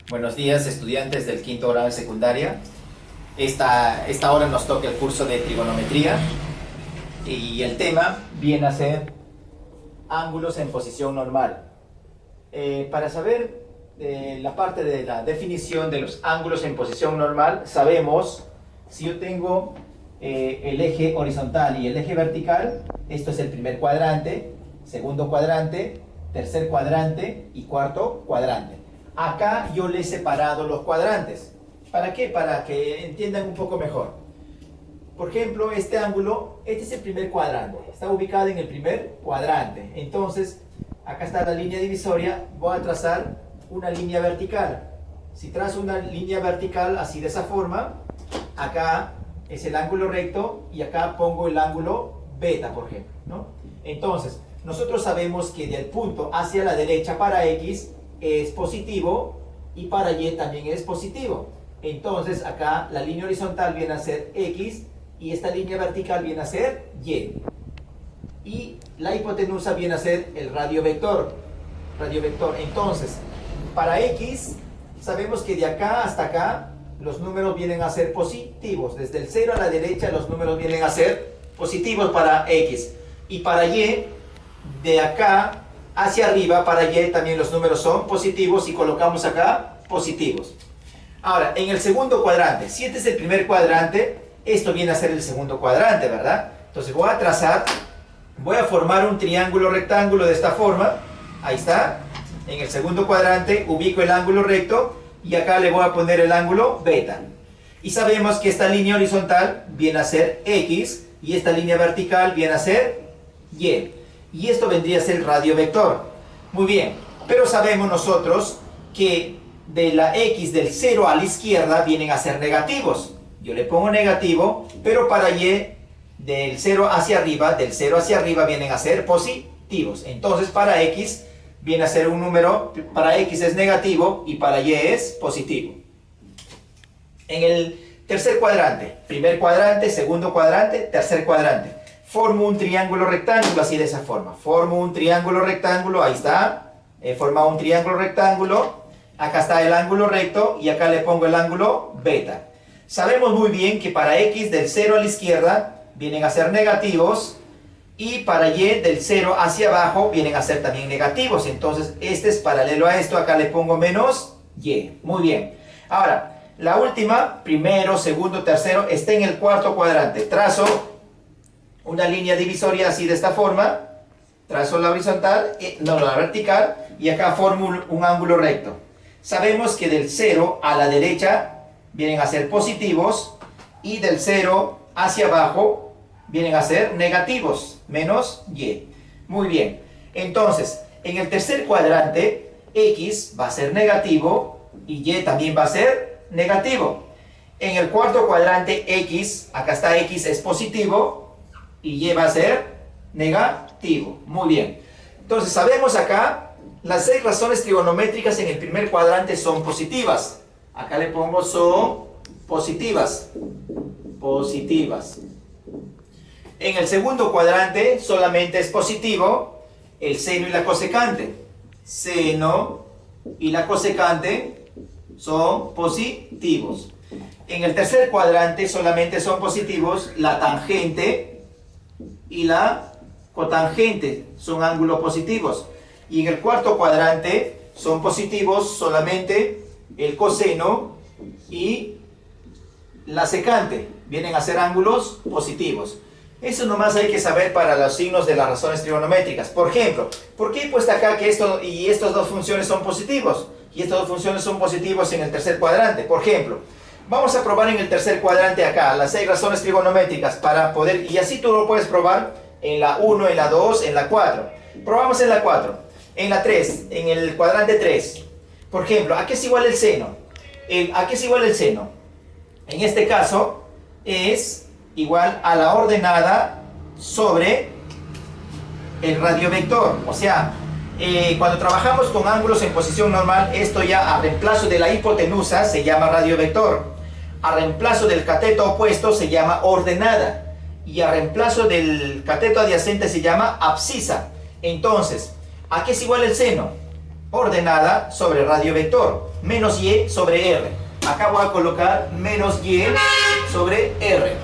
Buenos días, estudiantes del quinto grado de secundaria. Esta hora nos toca el curso de trigonometría y el tema viene a ser ángulos en posición normal. Para saber la parte de la definición de los ángulos en posición normal, sabemos si yo tengo el eje horizontal y el eje vertical. Esto es el primer cuadrante, segundo cuadrante, tercer cuadrante y cuarto cuadrante. Acá yo le he separado los cuadrantes. ¿Para qué? Para que entiendan un poco mejor. Por ejemplo, este ángulo, este es el primer cuadrante. Está ubicado en el primer cuadrante. Entonces, acá está la línea divisoria. Voy a trazar una línea vertical. Si trazo una línea vertical así de esa forma, acá es el ángulo recto y acá pongo el ángulo beta, por ejemplo, ¿no? Entonces, nosotros sabemos que del punto hacia la derecha para X es positivo y para Y también es positivo. Entonces acá la línea horizontal viene a ser X y esta línea vertical viene a ser Y. Y la hipotenusa viene a ser el radio vector. Entonces, para X sabemos que de acá hasta acá los números vienen a ser positivos. Desde el 0 a la derecha los números vienen a ser positivos para X. Y para Y, de acá hacia arriba, para Y también los números son positivos y colocamos acá positivos. Ahora, en el segundo cuadrante, si este es el primer cuadrante, esto viene a ser el segundo cuadrante, ¿verdad? Entonces voy a trazar, voy a formar un triángulo rectángulo de esta forma. Ahí está. En el segundo cuadrante ubico el ángulo recto y acá le voy a poner el ángulo beta. Y sabemos que esta línea horizontal viene a ser X y esta línea vertical viene a ser Y. Y esto vendría a ser el radio vector. Muy bien, pero sabemos nosotros que de la X del 0 a la izquierda vienen a ser negativos. Yo le pongo negativo, pero para Y del 0 hacia arriba, vienen a ser positivos. Entonces para X viene a ser un número, para X es negativo y para Y es positivo. En el tercer cuadrante, primer cuadrante, segundo cuadrante, tercer cuadrante. Formo un triángulo rectángulo así de esa forma. Formo un triángulo rectángulo, ahí está. He formado un triángulo rectángulo. Acá está el ángulo recto y acá le pongo el ángulo beta. Sabemos muy bien que para X del 0 a la izquierda vienen a ser negativos y para Y del 0 hacia abajo vienen a ser también negativos. Entonces este es paralelo a esto, acá le pongo menos Y. Muy bien. Ahora, la última, primero, segundo, tercero, está en el cuarto cuadrante. Trazo una línea divisoria así de esta forma, trazo la horizontal, no la vertical, y acá formo un ángulo recto. Sabemos que del 0 a la derecha vienen a ser positivos y del 0 hacia abajo vienen a ser negativos, menos Y. Muy bien, entonces en el tercer cuadrante X va a ser negativo y Y también va a ser negativo. En el cuarto cuadrante X, acá está X es positivo y Y va a ser negativo. Muy bien. Entonces sabemos acá, las 6 razones trigonométricas en el primer cuadrante son positivas. Acá le pongo son positivas. Positivas. En el segundo cuadrante solamente es positivo el seno y la cosecante. Seno y la cosecante son positivos. En el tercer cuadrante solamente son positivos la tangente y la cotangente, son ángulos positivos. Y en el cuarto cuadrante son positivos solamente el coseno y la secante, vienen a ser ángulos positivos. Eso nomás hay que saber para los signos de las razones trigonométricas. Por ejemplo, ¿por qué he puesto acá que esto y estas dos funciones son positivos? Y estas dos funciones son positivos en el tercer cuadrante. Por ejemplo, vamos a probar en el tercer cuadrante acá las 6 razones trigonométricas para poder, y así tú lo puedes probar en la 1, en la 2, en la 4. Probamos en la 4, en la 3, en el cuadrante 3. Por ejemplo, ¿a qué es igual el seno? ¿A qué es igual el seno? En este caso es igual a la ordenada sobre el radio vector. O sea, cuando trabajamos con ángulos en posición normal, esto ya a reemplazo de la hipotenusa se llama radio vector. A reemplazo del cateto opuesto se llama ordenada. Y a reemplazo del cateto adyacente se llama abscisa. Entonces, ¿a qué es igual el seno? ordenada sobre radio vector, menos y sobre r. Acá voy a colocar menos y sobre r.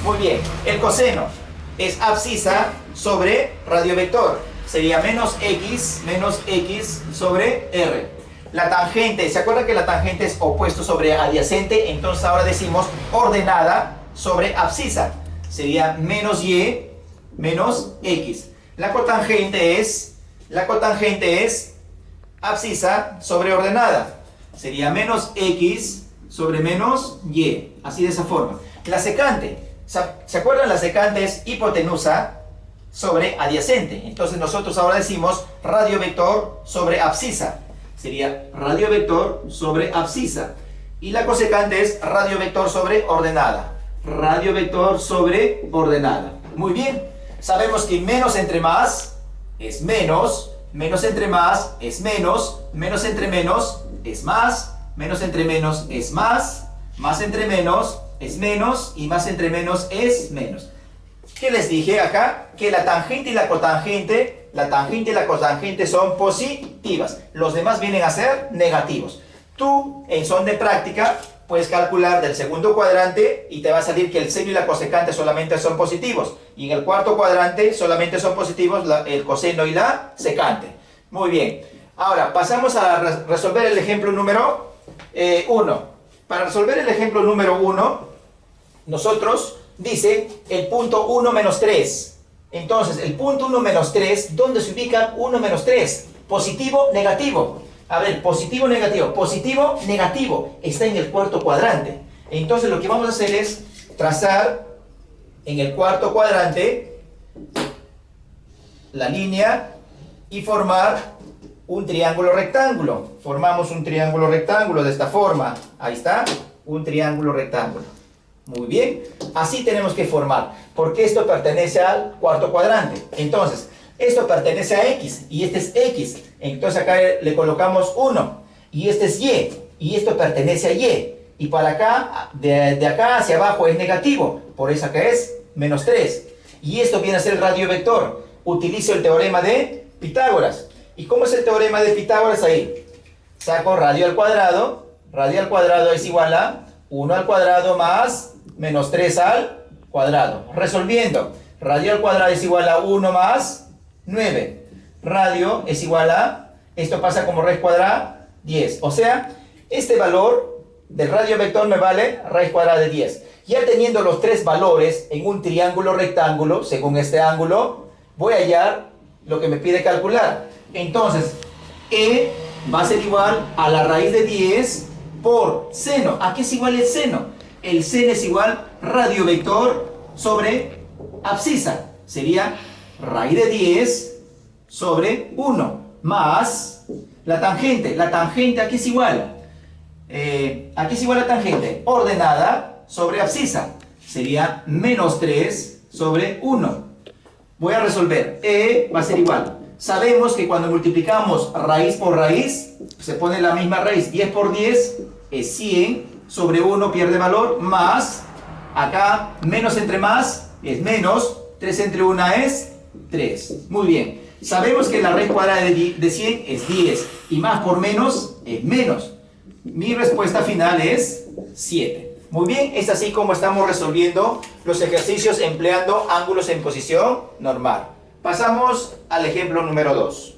Muy bien, el coseno es abscisa sobre radio vector, sería menos x sobre r. La tangente, ¿se acuerdan que la tangente es opuesto sobre adyacente? Entonces ahora decimos ordenada sobre abscisa, sería menos y menos x. La cotangente es abscisa sobre ordenada, sería menos x sobre menos y, así de esa forma. La secante, ¿se acuerdan? La secante es hipotenusa sobre adyacente, entonces nosotros ahora decimos radio vector sobre abscisa, sería radio vector sobre abscisa. Y la cosecante es radio vector sobre ordenada, radio vector sobre ordenada. Muy bien. Sabemos que menos entre más es menos, menos entre más es menos, menos entre menos es más, menos entre menos es más entre menos es menos y más entre menos es menos. ¿Qué les dije acá? Que la tangente y la cotangente son positivas. Los demás vienen a ser negativos. Tú, en son de práctica, puedes calcular del segundo cuadrante y te va a salir que el seno y la cosecante solamente son positivos. Y en el cuarto cuadrante solamente son positivos el coseno y la secante. Muy bien. Ahora, pasamos a resolver el ejemplo número 1. Para resolver el ejemplo número 1, nosotros dice el punto 1 menos 3. Entonces, el punto 1 menos 3, ¿dónde se ubica 1 menos 3? Positivo, negativo. A ver, positivo, negativo, está en el cuarto cuadrante. Entonces lo que vamos a hacer es trazar en el cuarto cuadrante la línea y formar un triángulo rectángulo. Formamos un triángulo rectángulo de esta forma. Ahí está, un triángulo rectángulo. Muy bien, así tenemos que formar, porque esto pertenece al cuarto cuadrante. Entonces, esto pertenece a x y este es x. Entonces acá le colocamos 1 y este es y esto pertenece a y. Y para acá, de acá hacia abajo es negativo, por eso acá es menos 3. Y esto viene a ser el radio vector. Utilizo el teorema de Pitágoras. ¿Y cómo es el teorema de Pitágoras ahí? Saco radio al cuadrado es igual a 1 al cuadrado más menos 3 al cuadrado. Resolviendo, radio al cuadrado es igual a 1 más 9. Radio es igual a, esto pasa como raíz cuadrada, 10. O sea, este valor del radio vector me vale raíz cuadrada de 10. Ya teniendo los tres valores en un triángulo rectángulo, según este ángulo, voy a hallar lo que me pide calcular. Entonces, E va a ser igual a la raíz de 10 por seno. ¿A qué es igual el seno? El seno es igual radio vector sobre abscisa. Sería raíz de 10 sobre 1 más la tangente. La tangente aquí es igual. Aquí es igual la tangente. Ordenada sobre abscisa. Sería menos 3 sobre 1. Voy a resolver. E va a ser igual. Sabemos que cuando multiplicamos raíz por raíz, se pone la misma raíz. 10 por 10 es 100 sobre 1 pierde valor, más, acá menos entre más es menos, 3 entre 1 es 3. Muy bien. Sabemos que la raíz cuadrada de 100 es 10 y más por menos es menos. Mi respuesta final es 7. Muy bien, es así como estamos resolviendo los ejercicios empleando ángulos en posición normal. Pasamos al ejemplo número 2.